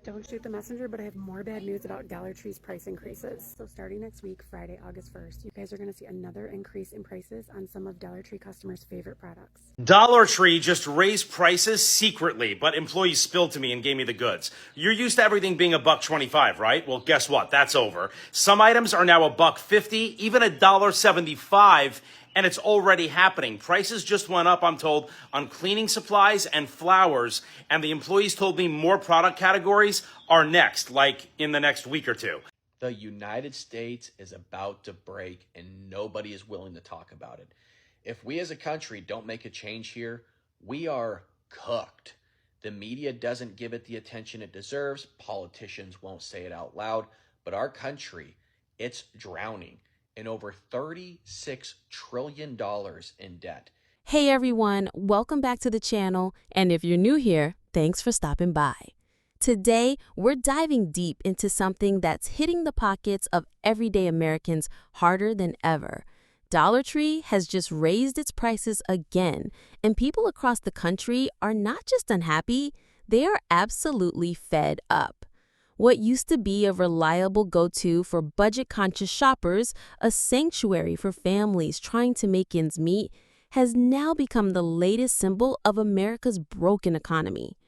Don't shoot the messenger, but I have more bad news about Dollar Tree's price increases. So starting next week, Friday, August 1st, you guys are going to see another increase in prices on some of Dollar Tree customers' favorite products. Dollar Tree just raised prices secretly, but employees spilled to me and gave me the goods. You're used to everything being $1.25, right? Well, guess what? That's over. Some items are now $1.50, even $1.75. And it's already happening. Prices just went up, I'm told, on cleaning supplies and flowers. And the employees told me more product categories are next, like in the next week or two. The United States is about to break and nobody is willing to talk about it. If we as a country don't make a change here, we are cooked. The media doesn't give it the attention it deserves. Politicians won't say it out loud, but our country, it's drowning in over $36 trillion in debt. Hey everyone, welcome back to the channel, and if you're new here, thanks for stopping by. Today, we're diving deep into something that's hitting the pockets of everyday Americans harder than ever. Dollar Tree has just raised its prices again, and people across the country are not just unhappy, they are absolutely fed up. What used to be a reliable go-to for budget-conscious shoppers, a sanctuary for families trying to make ends meet, has now become the latest symbol of America's broken economy.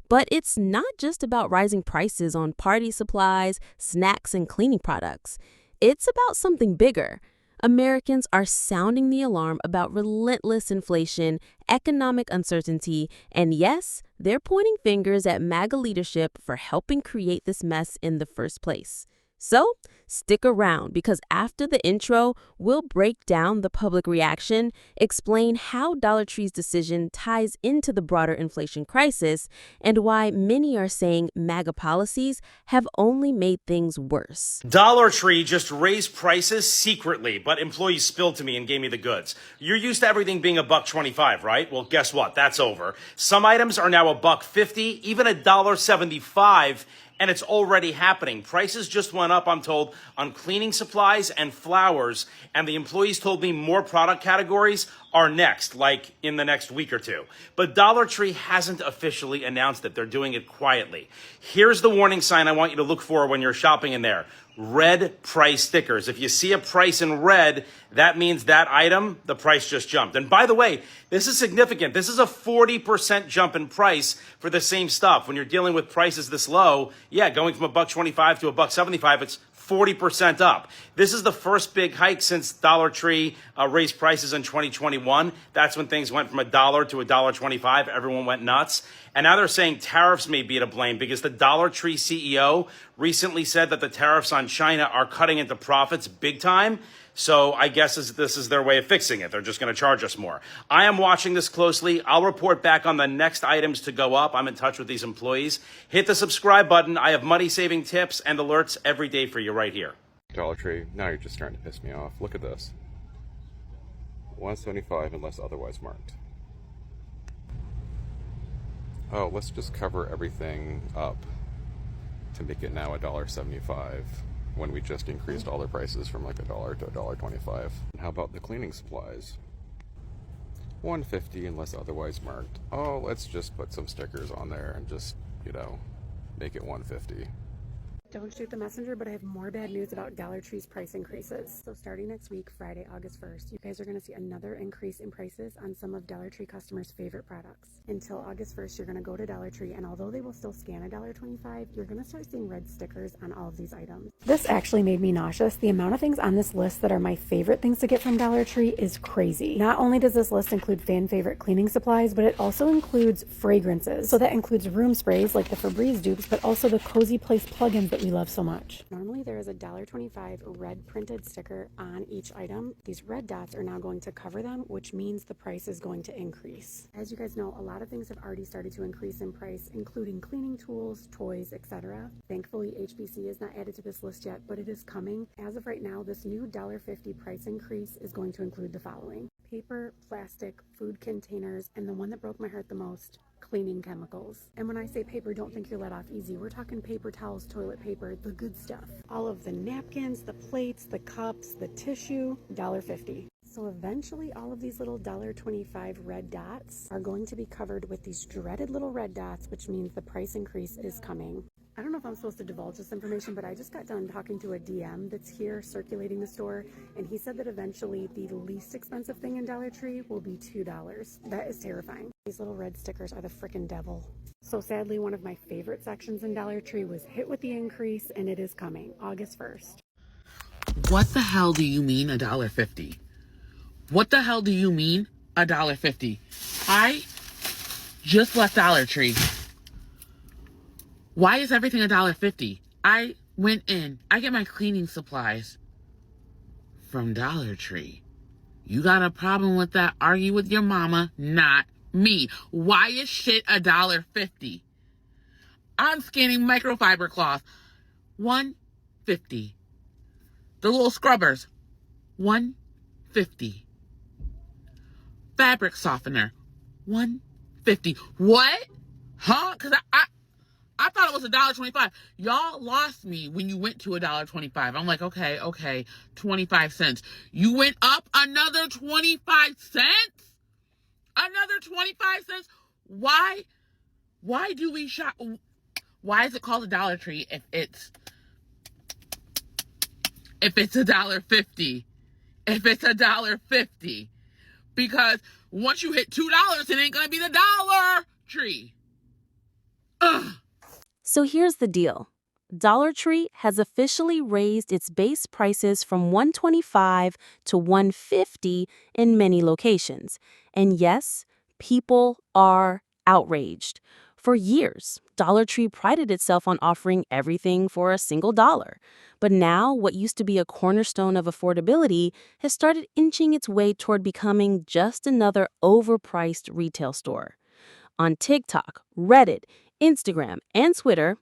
But it's not just about rising prices on party supplies, snacks, and cleaning products. It's about something bigger. Americans are sounding the alarm about relentless inflation, economic uncertainty, and yes, they're pointing fingers at MAGA leadership for helping create this mess in the first place. So, stick around because after the intro, we'll break down the public reaction, explain how Dollar Tree's decision ties into the broader inflation crisis, and why many are saying MAGA policies have only made things worse. Dollar Tree just raised prices secretly, but employees spilled to me and gave me the goods. You're used to everything being $1.25, right? Well, guess what? That's over. Some items are now $1.50, even $1.75. And it's already happening. Prices just went up, I'm told, on cleaning supplies and flowers. And the employees told me more product categories are next, like in the next week or two. But Dollar Tree hasn't officially announced it. They're doing it quietly. Here's the warning sign I want you to look for when you're shopping in there. Red price stickers. If you see a price in red, that means that item, the price just jumped. And by the way, this is significant. This is a 40% jump in price for the same stuff. When you're dealing with prices this low, yeah, going from $1.25 to $1.75, it's 40% up. This is the first big hike since Dollar Tree raised prices in 2021. That's when things went from $1 to $1.25. Everyone went nuts. And now they're saying tariffs may be to blame because the Dollar Tree CEO recently said that the tariffs on China are cutting into profits big time. So I guess this is their way of fixing it. They're just going to charge us more. I am watching this closely. I'll report back on the next items to go up. I'm in touch with these employees. Hit the subscribe button. I have money-saving tips and alerts every day for you right here. Dollar Tree, now you're just starting to piss me off. Look at this. $1.75 unless otherwise marked. Oh, let's just cover everything up to make it now $1.75 when we just increased all their prices from like $1 to $1.25. And how about the cleaning supplies? $1.50 unless otherwise marked. Oh, let's just put some stickers on there and just, make it $1.50. Don't shoot the messenger, but I have more bad news about Dollar Tree's price increases. So starting next week, Friday, August 1st, you guys are going to see another increase in prices on some of Dollar Tree customers' favorite products. Until August 1st, you're going to go to Dollar Tree, and although they will still scan $1.25, you're going to start seeing red stickers on all of these items. This actually made me nauseous. The amount of things on this list that are my favorite things to get from Dollar Tree is crazy. Not only does this list include fan favorite cleaning supplies, but it also includes fragrances. So that includes room sprays like the Febreze dupes, but also the Cozy Place plugins that we love so much. Normally there is a $1.25 red printed sticker on each item. These red dots are now going to cover them, which means the price is going to increase. As you guys know, a lot of things have already started to increase in price, including cleaning tools, toys, etc. Thankfully, HBC is not added to this list yet, but it is coming. As of right now, this new $1.50 price increase is going to include the following: paper, plastic, food containers, and the one that broke my heart the most, cleaning chemicals. And when I say paper, don't think you're let off easy. We're talking paper towels, toilet paper, the good stuff. All of the napkins, the plates, the cups, the tissue, $1.50. So eventually all of these little $1.25 red dots are going to be covered with these dreaded little red dots, which means the price increase is coming. I don't know if I'm supposed to divulge this information, but I just got done talking to a DM that's here circulating the store, and he said that eventually the least expensive thing in Dollar Tree will be $2. That is terrifying. These little red stickers are the frickin' devil. So sadly, one of my favorite sections in Dollar Tree was hit with the increase, and it is coming August 1st. What the hell do you mean $1.50? What the hell do you mean $1.50? I just left Dollar Tree. Why is everything $1.50? I went in. I get my cleaning supplies from Dollar Tree. You got a problem with that? Argue with your mama, not me. Why is shit $1.50? I'm scanning microfiber cloth. $1.50. The little scrubbers. $1.50. Fabric softener. $1.50. What? Huh? Because I thought it was $1.25. Y'all lost me when you went to $1.25. I'm like, okay, 25 cents. You went up another 25 cents? Another 25 cents? Why do we shop? Why is it called a Dollar Tree if it's $1.50? If it's $1.50? Because once you hit $2, it ain't gonna be the Dollar Tree. Ugh. So here's the deal. Dollar Tree has officially raised its base prices from $1.25 to $1.50 in many locations. And yes, people are outraged. For years, Dollar Tree prided itself on offering everything for a single dollar. But now, what used to be a cornerstone of affordability has started inching its way toward becoming just another overpriced retail store. On TikTok, Reddit, Instagram, and Twitter,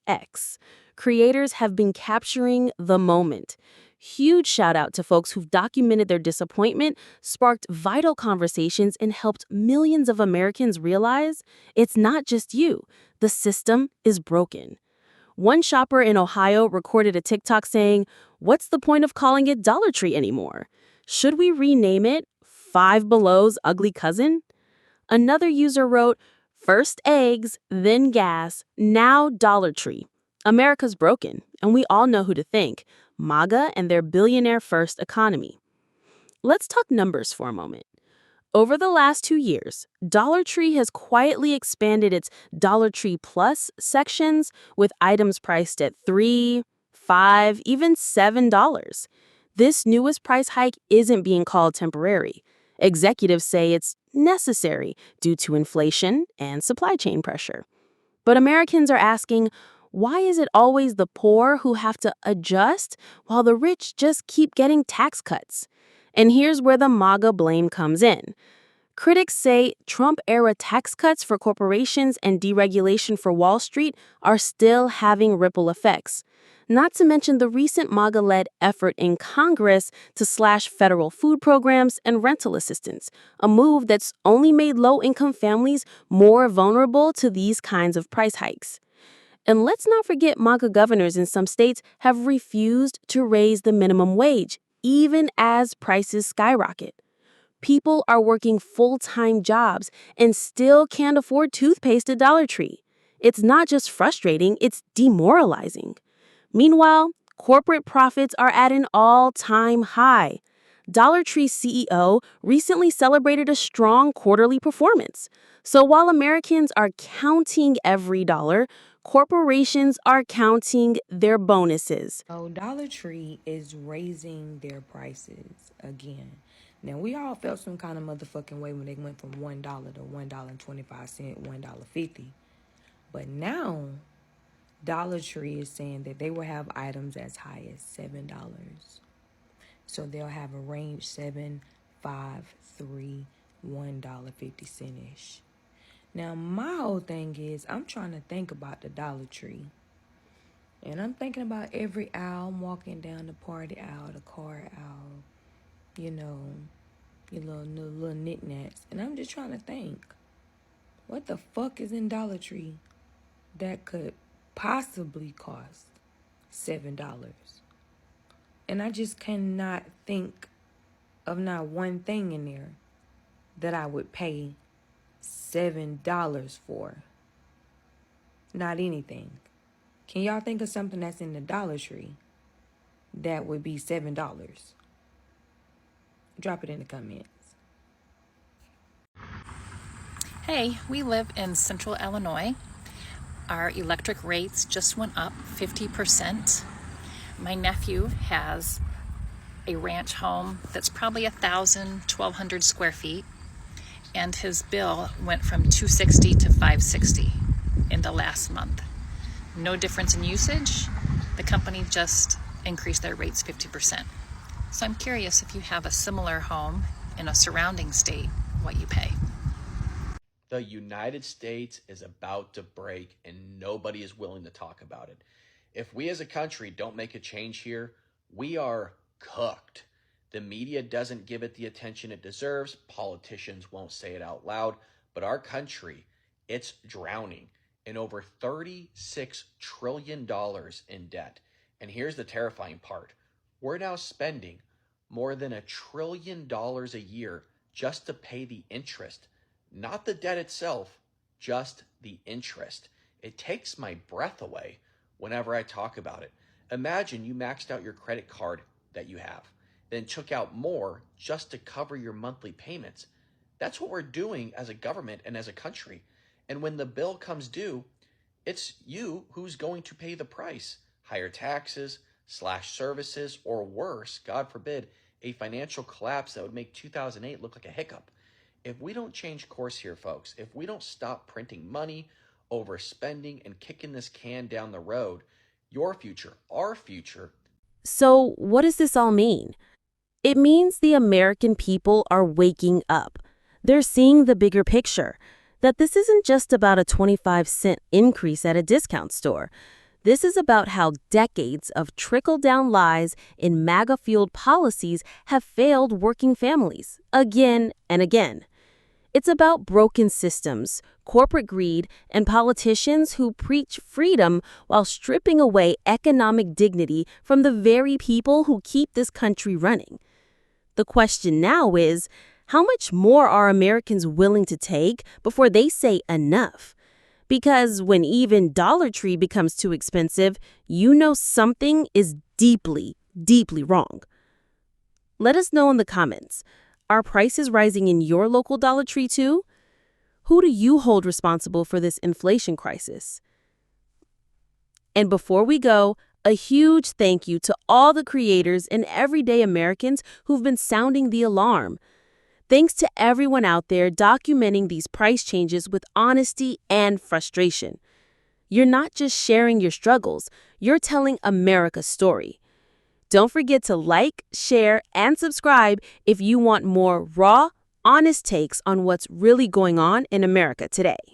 X, creators have been capturing the moment. Huge shout out to folks who've documented their disappointment, sparked vital conversations, and helped millions of Americans realize it's not just you. The system is broken. One shopper in Ohio recorded a TikTok saying, "What's the point of calling it Dollar Tree anymore? Should we rename it Five Below's ugly cousin?" Another user wrote, "First eggs, then gas, now Dollar Tree. America's broken, and we all know who to thank, MAGA and their billionaire-first economy." Let's talk numbers for a moment. Over the last 2 years, Dollar Tree has quietly expanded its Dollar Tree Plus sections with items priced at $3, $5, even $7. This newest price hike isn't being called temporary. Executives say it's necessary due to inflation and supply chain pressure. But Americans are asking, why is it always the poor who have to adjust while the rich just keep getting tax cuts? And here's where the MAGA blame comes in. Critics say Trump-era tax cuts for corporations and deregulation for Wall Street are still having ripple effects. Not to mention the recent MAGA-led effort in Congress to slash federal food programs and rental assistance, a move that's only made low-income families more vulnerable to these kinds of price hikes. And let's not forget MAGA governors in some states have refused to raise the minimum wage, even as prices skyrocket. People are working full-time jobs and still can't afford toothpaste at Dollar Tree. It's not just frustrating, it's demoralizing. Meanwhile, corporate profits are at an all-time high. Dollar Tree CEO recently celebrated a strong quarterly performance. So while Americans are counting every dollar, corporations are counting their bonuses. So Dollar Tree is raising their prices again. Now, we all felt some kind of motherfucking way when they went from $1 to $1.25, $1.50. But now, Dollar Tree is saying that they will have items as high as $7. So they'll have a range 7, 5, 3, $1.50-ish. Now, my whole thing is, I'm trying to think about the Dollar Tree. And I'm thinking about every aisle. I'm walking down the party aisle, the car aisle, you know, your little knickknacks. And I'm just trying to think, what the fuck is in Dollar Tree that could possibly cost $7? And I just cannot think of not one thing in there that I would pay $7 for. Not anything. Can y'all think of something that's in the Dollar Tree that would be $7? Drop it in the comments. Hey, we live in central Illinois. Our electric rates just went up 50%. My nephew has a ranch home that's probably 1,200 square feet, and his bill went from $260 to $560 in the last month. No difference in usage. The company just increased their rates 50%. So I'm curious if you have a similar home in a surrounding state, what you pay. The United States is about to break and nobody is willing to talk about it. If we as a country don't make a change here, we are cooked. The media doesn't give it the attention it deserves. Politicians won't say it out loud, but our country, it's drowning in over $36 trillion in debt. And here's the terrifying part. We're now spending more than $1 trillion a year just to pay the interest. Not the debt itself, just the interest. It takes my breath away whenever I talk about it. Imagine you maxed out your credit card that you have, then took out more just to cover your monthly payments. That's what we're doing as a government and as a country. And when the bill comes due, it's you who's going to pay the price. Higher taxes, slash services, or worse, God forbid, a financial collapse that would make 2008 look like a hiccup. If we don't change course here, folks, if we don't stop printing money, overspending, and kicking this can down the road, your future, our future. So, what does this all mean? It means the American people are waking up. They're seeing the bigger picture, that this isn't just about a 25-cent increase at a discount store. This is about how decades of trickle-down lies in MAGA-fueled policies have failed working families again and again. It's about broken systems, corporate greed, and politicians who preach freedom while stripping away economic dignity from the very people who keep this country running. The question now is, how much more are Americans willing to take before they say enough? Because when even Dollar Tree becomes too expensive, you know something is deeply, deeply wrong. Let us know in the comments. Are prices rising in your local Dollar Tree too? Who do you hold responsible for this inflation crisis? And before we go, a huge thank you to all the creators and everyday Americans who've been sounding the alarm. Thanks to everyone out there documenting these price changes with honesty and frustration. You're not just sharing your struggles, you're telling America's story. Don't forget to like, share, and subscribe if you want more raw, honest takes on what's really going on in America today.